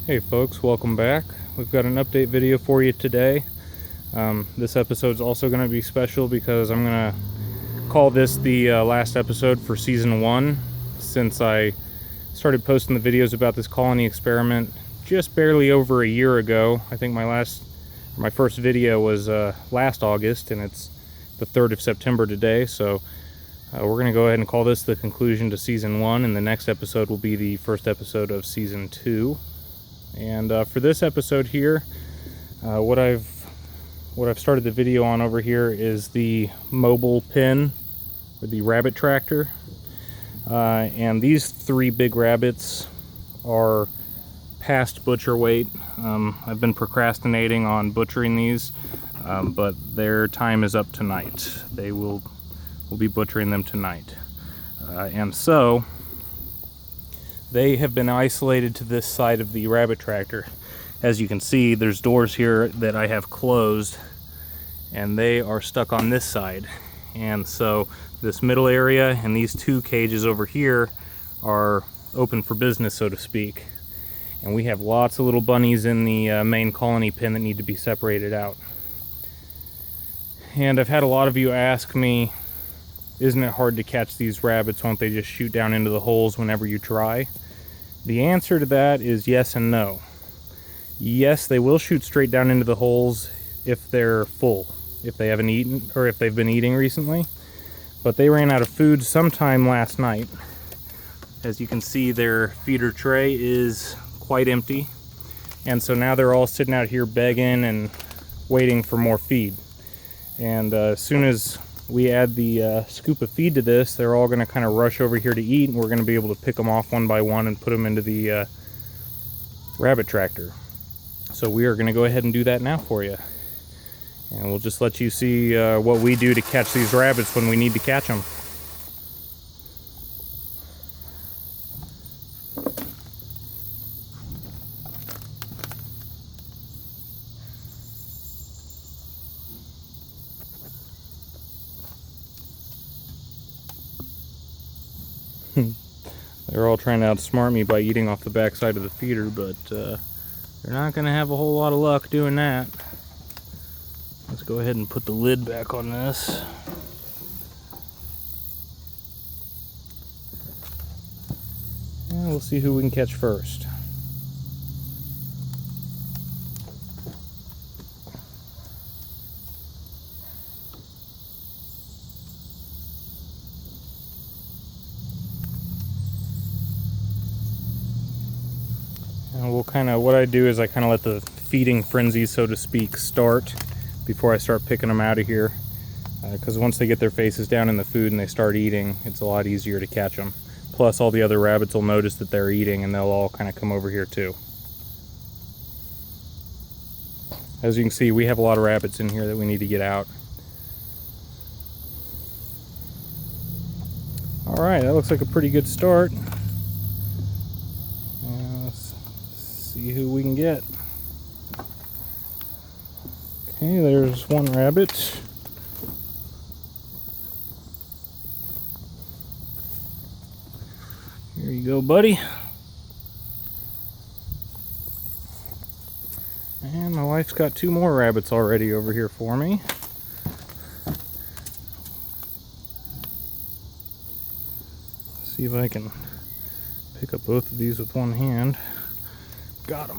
Hey folks, welcome back. We've got an update video for you today. This episode's also going to be special because I'm going to call this the last episode for season 1, since I started posting the videos about this colony experiment just barely over a year ago. I think my first video was last August, and it's the 3rd of September today, so we're going to go ahead and call this the conclusion to season 1, and the next episode will be the first episode of season 2. And for this episode here, what I've started the video on over here is the mobile pen, or the rabbit tractor. And these 3 big rabbits are past butcher weight. I've been procrastinating on butchering these, but their time is up tonight. We'll be butchering them tonight. And so they have been isolated to this side of the rabbit tractor. As you can see, there's doors here that I have closed, and they are stuck on this side. And so this middle area and these 2 cages over here are open for business, so to speak. And we have lots of little bunnies in the main colony pen that need to be separated out. And I've had a lot of you ask me, isn't it hard to catch these rabbits? Won't they just shoot down into the holes whenever you try? The answer to that is yes and no. Yes, they will shoot straight down into the holes if they're full, if they haven't eaten, or if they've been eating recently. But they ran out of food sometime last night. As you can see, their feeder tray is quite empty. And so now they're all sitting out here begging and waiting for more feed. And as soon as we add the scoop of feed to this, they're all going to kind of rush over here to eat, and we're going to be able to pick them off one by one and put them into the rabbit tractor. So we are going to go ahead and do that now for you. And we'll just let you see what we do to catch these rabbits when we need to catch them. They're all trying to outsmart me by eating off the back side of the feeder, but they're not going to have a whole lot of luck doing that. Let's go ahead and put the lid back on this. And we'll see who we can catch first. And what I do is I kind of let the feeding frenzy, so to speak, start before I start picking them out of here. Because once they get their faces down in the food and they start eating, it's a lot easier to catch them. Plus, all the other rabbits will notice that they're eating, and they'll all kind of come over here too. As you can see, we have a lot of rabbits in here that we need to get out. Alright, that looks like a pretty good start. See who we can get. Okay, there's one rabbit. Here you go, buddy. And my wife's got 2 more rabbits already over here for me. See if I can pick up both of these with one hand. Got him.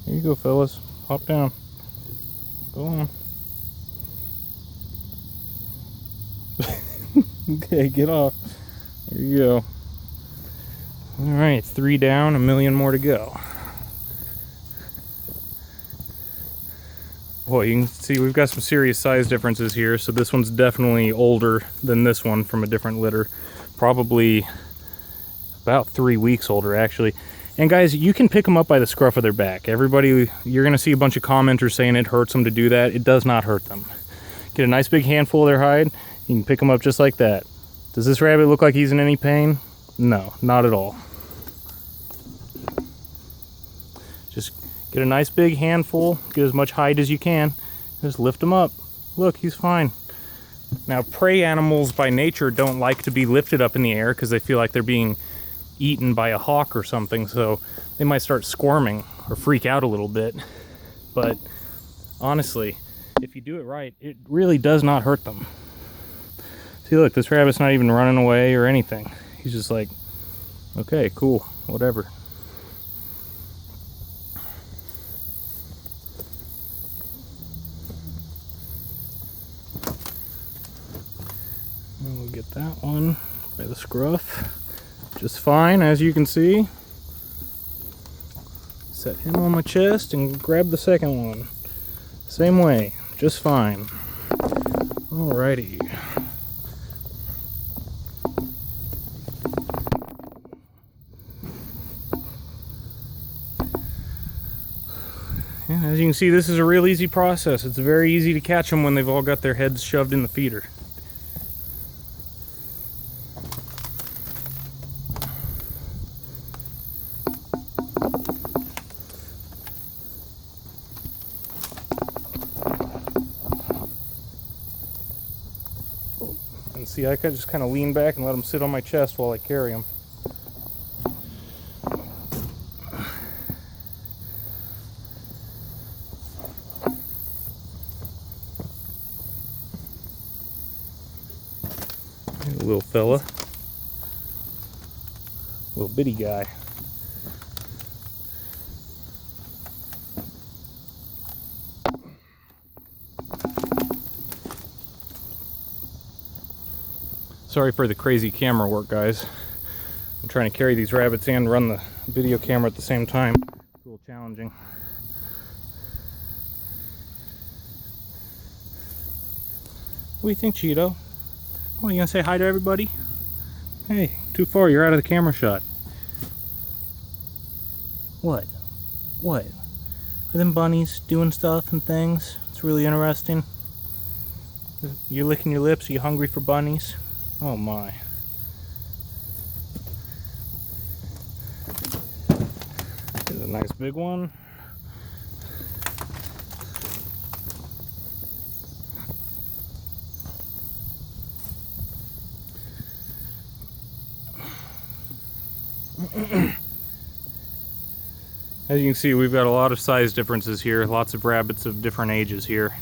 Here you go, fellas. Hop down. Go on. Okay, get off. There you go. Alright, 3 down, 1 million more to go. Boy, you can see we've got some serious size differences here. So this one's definitely older than this one from a different litter. Probably about 3 weeks older, actually. And guys, you can pick them up by the scruff of their back. Everybody, you're going to see a bunch of commenters saying it hurts them to do that. It does not hurt them. Get a nice big handful of their hide. You can pick them up just like that. Does this rabbit look like he's in any pain? No, not at all. Just Get a nice big handful, get as much hide as you can, just lift him up. Look, he's fine. Now, prey animals by nature don't like to be lifted up in the air because they feel like they're being eaten by a hawk or something, so they might start squirming or freak out a little bit. But honestly, if you do it right, it really does not hurt them. See, look, this rabbit's not even running away or anything. He's just like, okay, cool, whatever. And we'll get that one by the scruff just fine, as you can see. Set him on my chest and grab the second one. Same way, just fine. Alrighty. Yeah, as you can see, this is a real easy process. It's very easy to catch them when they've all got their heads shoved in the feeder. And see, I could just kind of lean back and let them sit on my chest while I carry them. Little fella, little bitty guy. Sorry for the crazy camera work, guys. I'm trying to carry these rabbits and run the video camera at the same time. It's a little challenging. What do you think, Cheeto? Oh, you gonna say hi to everybody? Hey, too far, you're out of the camera shot. What? What? Are them bunnies doing stuff and things? It's really interesting. You're licking your lips, are you hungry for bunnies? Oh my. Here's a nice big one. As you can see, we've got a lot of size differences here, lots of rabbits of different ages here.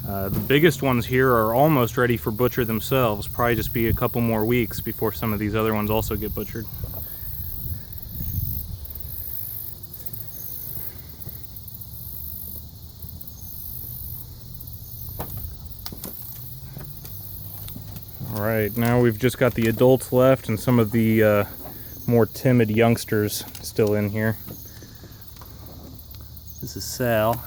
The biggest ones here are almost ready for butcher themselves. Probably just be a couple more weeks before some of these other ones also get butchered. Alright, now we've just got the adults left and some of the more timid youngsters still in here. This is Sal.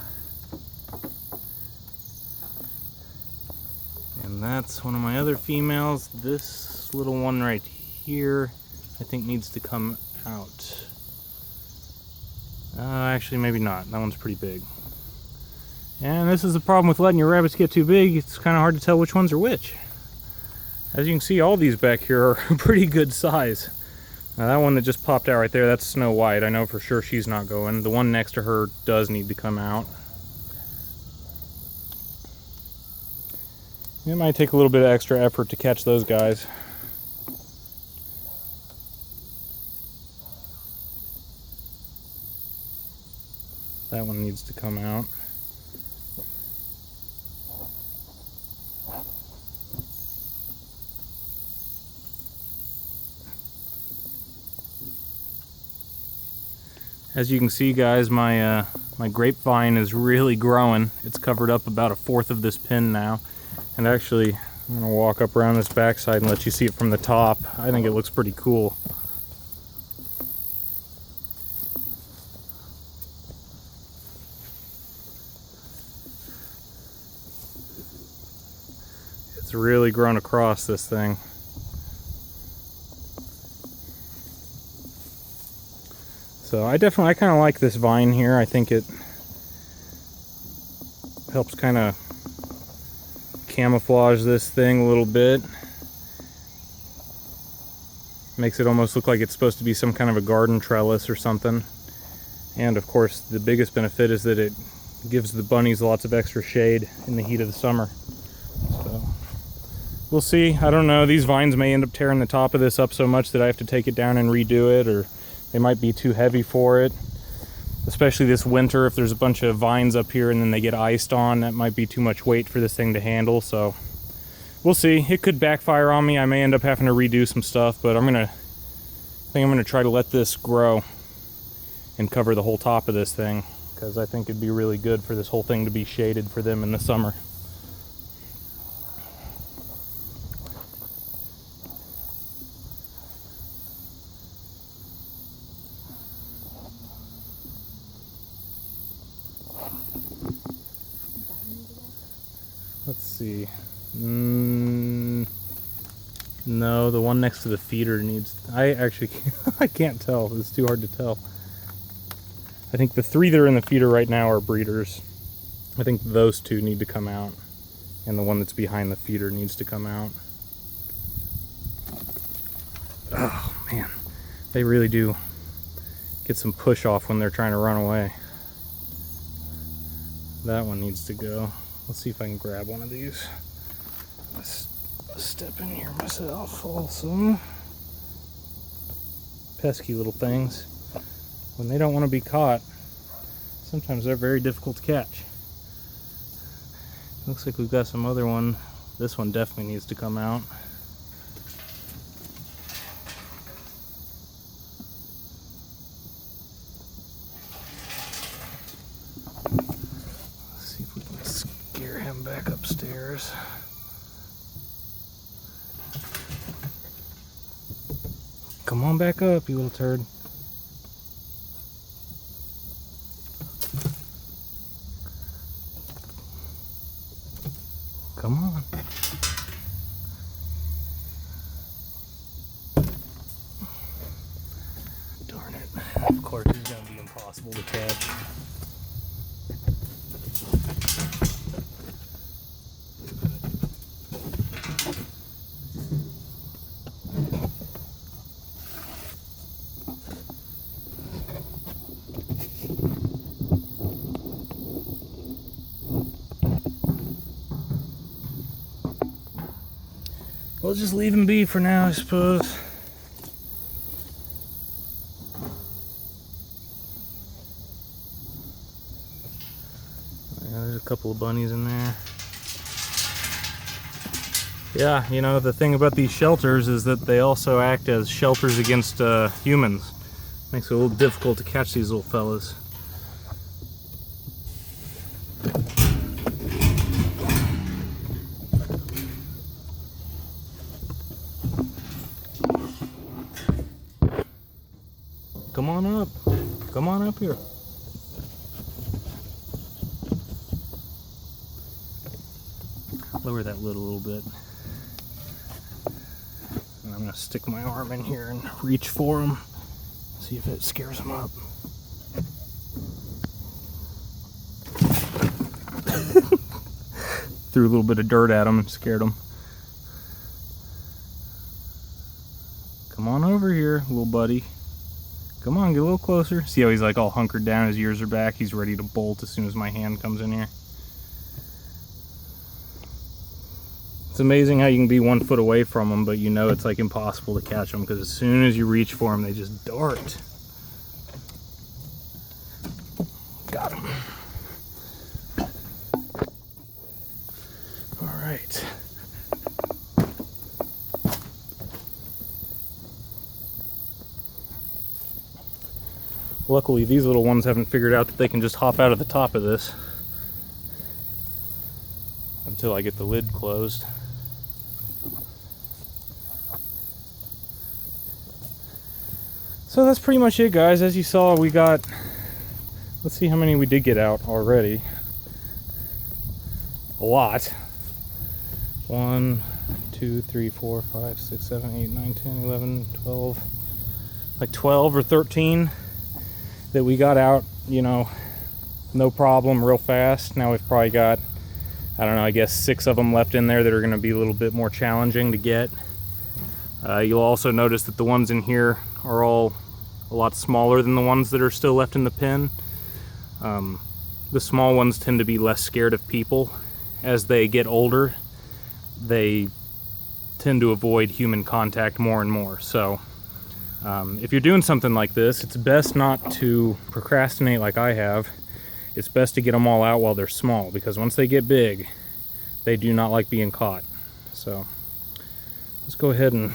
And that's one of my other females. This little one right here, I think needs to come out. Actually, maybe not. That one's pretty big. And this is the problem with letting your rabbits get too big. It's kind of hard to tell which ones are which. As you can see, all these back here are a pretty good size. Now that one that just popped out right there, that's Snow White. I know for sure she's not going. The one next to her does need to come out. It might take a little bit of extra effort to catch those guys. That one needs to come out. As you can see, guys, my grapevine is really growing. It's covered up about 1/4 of this pin now. And actually, I'm going to walk up around this backside and let you see it from the top. I think it looks pretty cool. It's really grown across this thing. So I kind of like this vine here. I think it helps kind of camouflage this thing a little bit. Makes it almost look like it's supposed to be some kind of a garden trellis or something. And of course, the biggest benefit is that it gives the bunnies lots of extra shade in the heat of the summer. So we'll see. I don't know. These vines may end up tearing the top of this up so much that I have to take it down and redo it, or they might be too heavy for it. Especially this winter, if there's a bunch of vines up here and then they get iced on, that might be too much weight for this thing to handle. So we'll see. It could backfire on me. I may end up having to redo some stuff, but I think I'm gonna try to let this grow and cover the whole top of this thing, because I think it'd be really good for this whole thing to be shaded for them in the summer. Let's see. No, the one next to the feeder needs... I actually I can't tell. It's too hard to tell. I think the 3 that are in the feeder right now are breeders. I think those 2 need to come out, and the one that's behind the feeder needs to come out. Oh man, they really do get some push off when they're trying to run away. That one needs to go. Let's see if I can grab one of these. Let's step in here myself also. Pesky little things. When they don't want to be caught, sometimes they're very difficult to catch. Looks like we've got some other one. This one definitely needs to come out. Let's see if we can scare him back upstairs. Come on back up, you little turd. Come on. Darn it. Of course, it's going to be impossible to catch. We'll just leave him be for now, I suppose. Yeah, there's a couple of bunnies in there. Yeah, you know, the thing about these shelters is that they also act as shelters against humans. Makes it a little difficult to catch these little fellas. Come on up. Come on up here. Lower that lid a little bit. And I'm going to stick my arm in here and reach for him. See if it scares him up. Threw a little bit of dirt at him and scared him. Come on over here, little buddy. Come on, get a little closer. See how he's like all hunkered down, his ears are back. He's ready to bolt as soon as my hand comes in here. It's amazing how you can be 1 foot away from them, but you know it's like impossible to catch them, because as soon as you reach for them, they just dart. Got him. All right. Luckily, these little ones haven't figured out that they can just hop out of the top of this until I get the lid closed. So that's pretty much it, guys. As you saw, we got, let's see how many we did get out already. A lot. 1, 2, 3, 4, 5, 6, 7, 8, 9, 10, 11, 12, like 12 or 13 that we got out, you know, no problem, real fast. Now we've probably got, I don't know, I guess 6 of them left in there that are going to be a little bit more challenging to get. You'll also notice that the ones in here are all a lot smaller than the ones that are still left in the pen. The small ones tend to be less scared of people. As they get older, they tend to avoid human contact more and more. So if you're doing something like this, it's best not to procrastinate like I have. It's best to get them all out while they're small, because once they get big, they do not like being caught. So let's go ahead and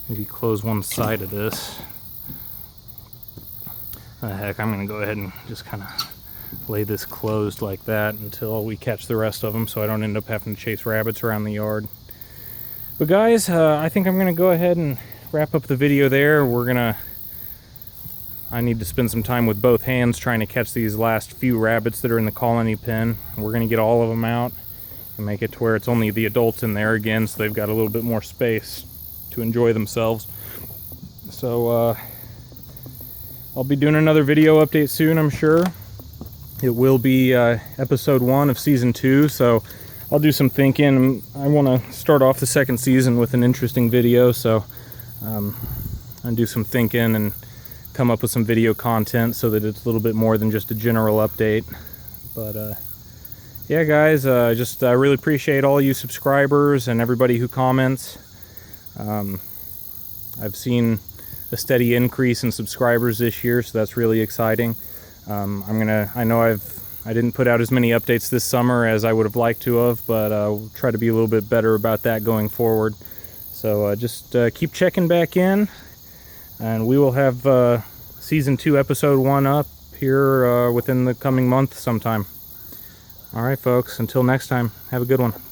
maybe close one side of this. Heck, I'm going to go ahead and just kind of lay this closed like that until we catch the rest of them, so I don't end up having to chase rabbits around the yard. But guys, I think I'm going to go ahead and wrap up the video there. I need to spend some time with both hands trying to catch these last few rabbits that are in the colony pen. We're going to get all of them out and make it to where it's only the adults in there again, so they've got a little bit more space to enjoy themselves. So I'll be doing another video update soon, I'm sure. It will be episode 1 of season 2, so I'll do some thinking. I want to start off the second season with an interesting video, so I'll do some thinking and come up with some video content so that it's a little bit more than just a general update. But yeah, guys, I really appreciate all you subscribers and everybody who comments. I've seen a steady increase in subscribers this year, so that's really exciting. I know I didn't put out as many updates this summer as I would have liked to have, but I'll try to be a little bit better about that going forward. So just keep checking back in, and we will have season 2 episode 1 up here within the coming month sometime. All right, folks, until next time, have a good one.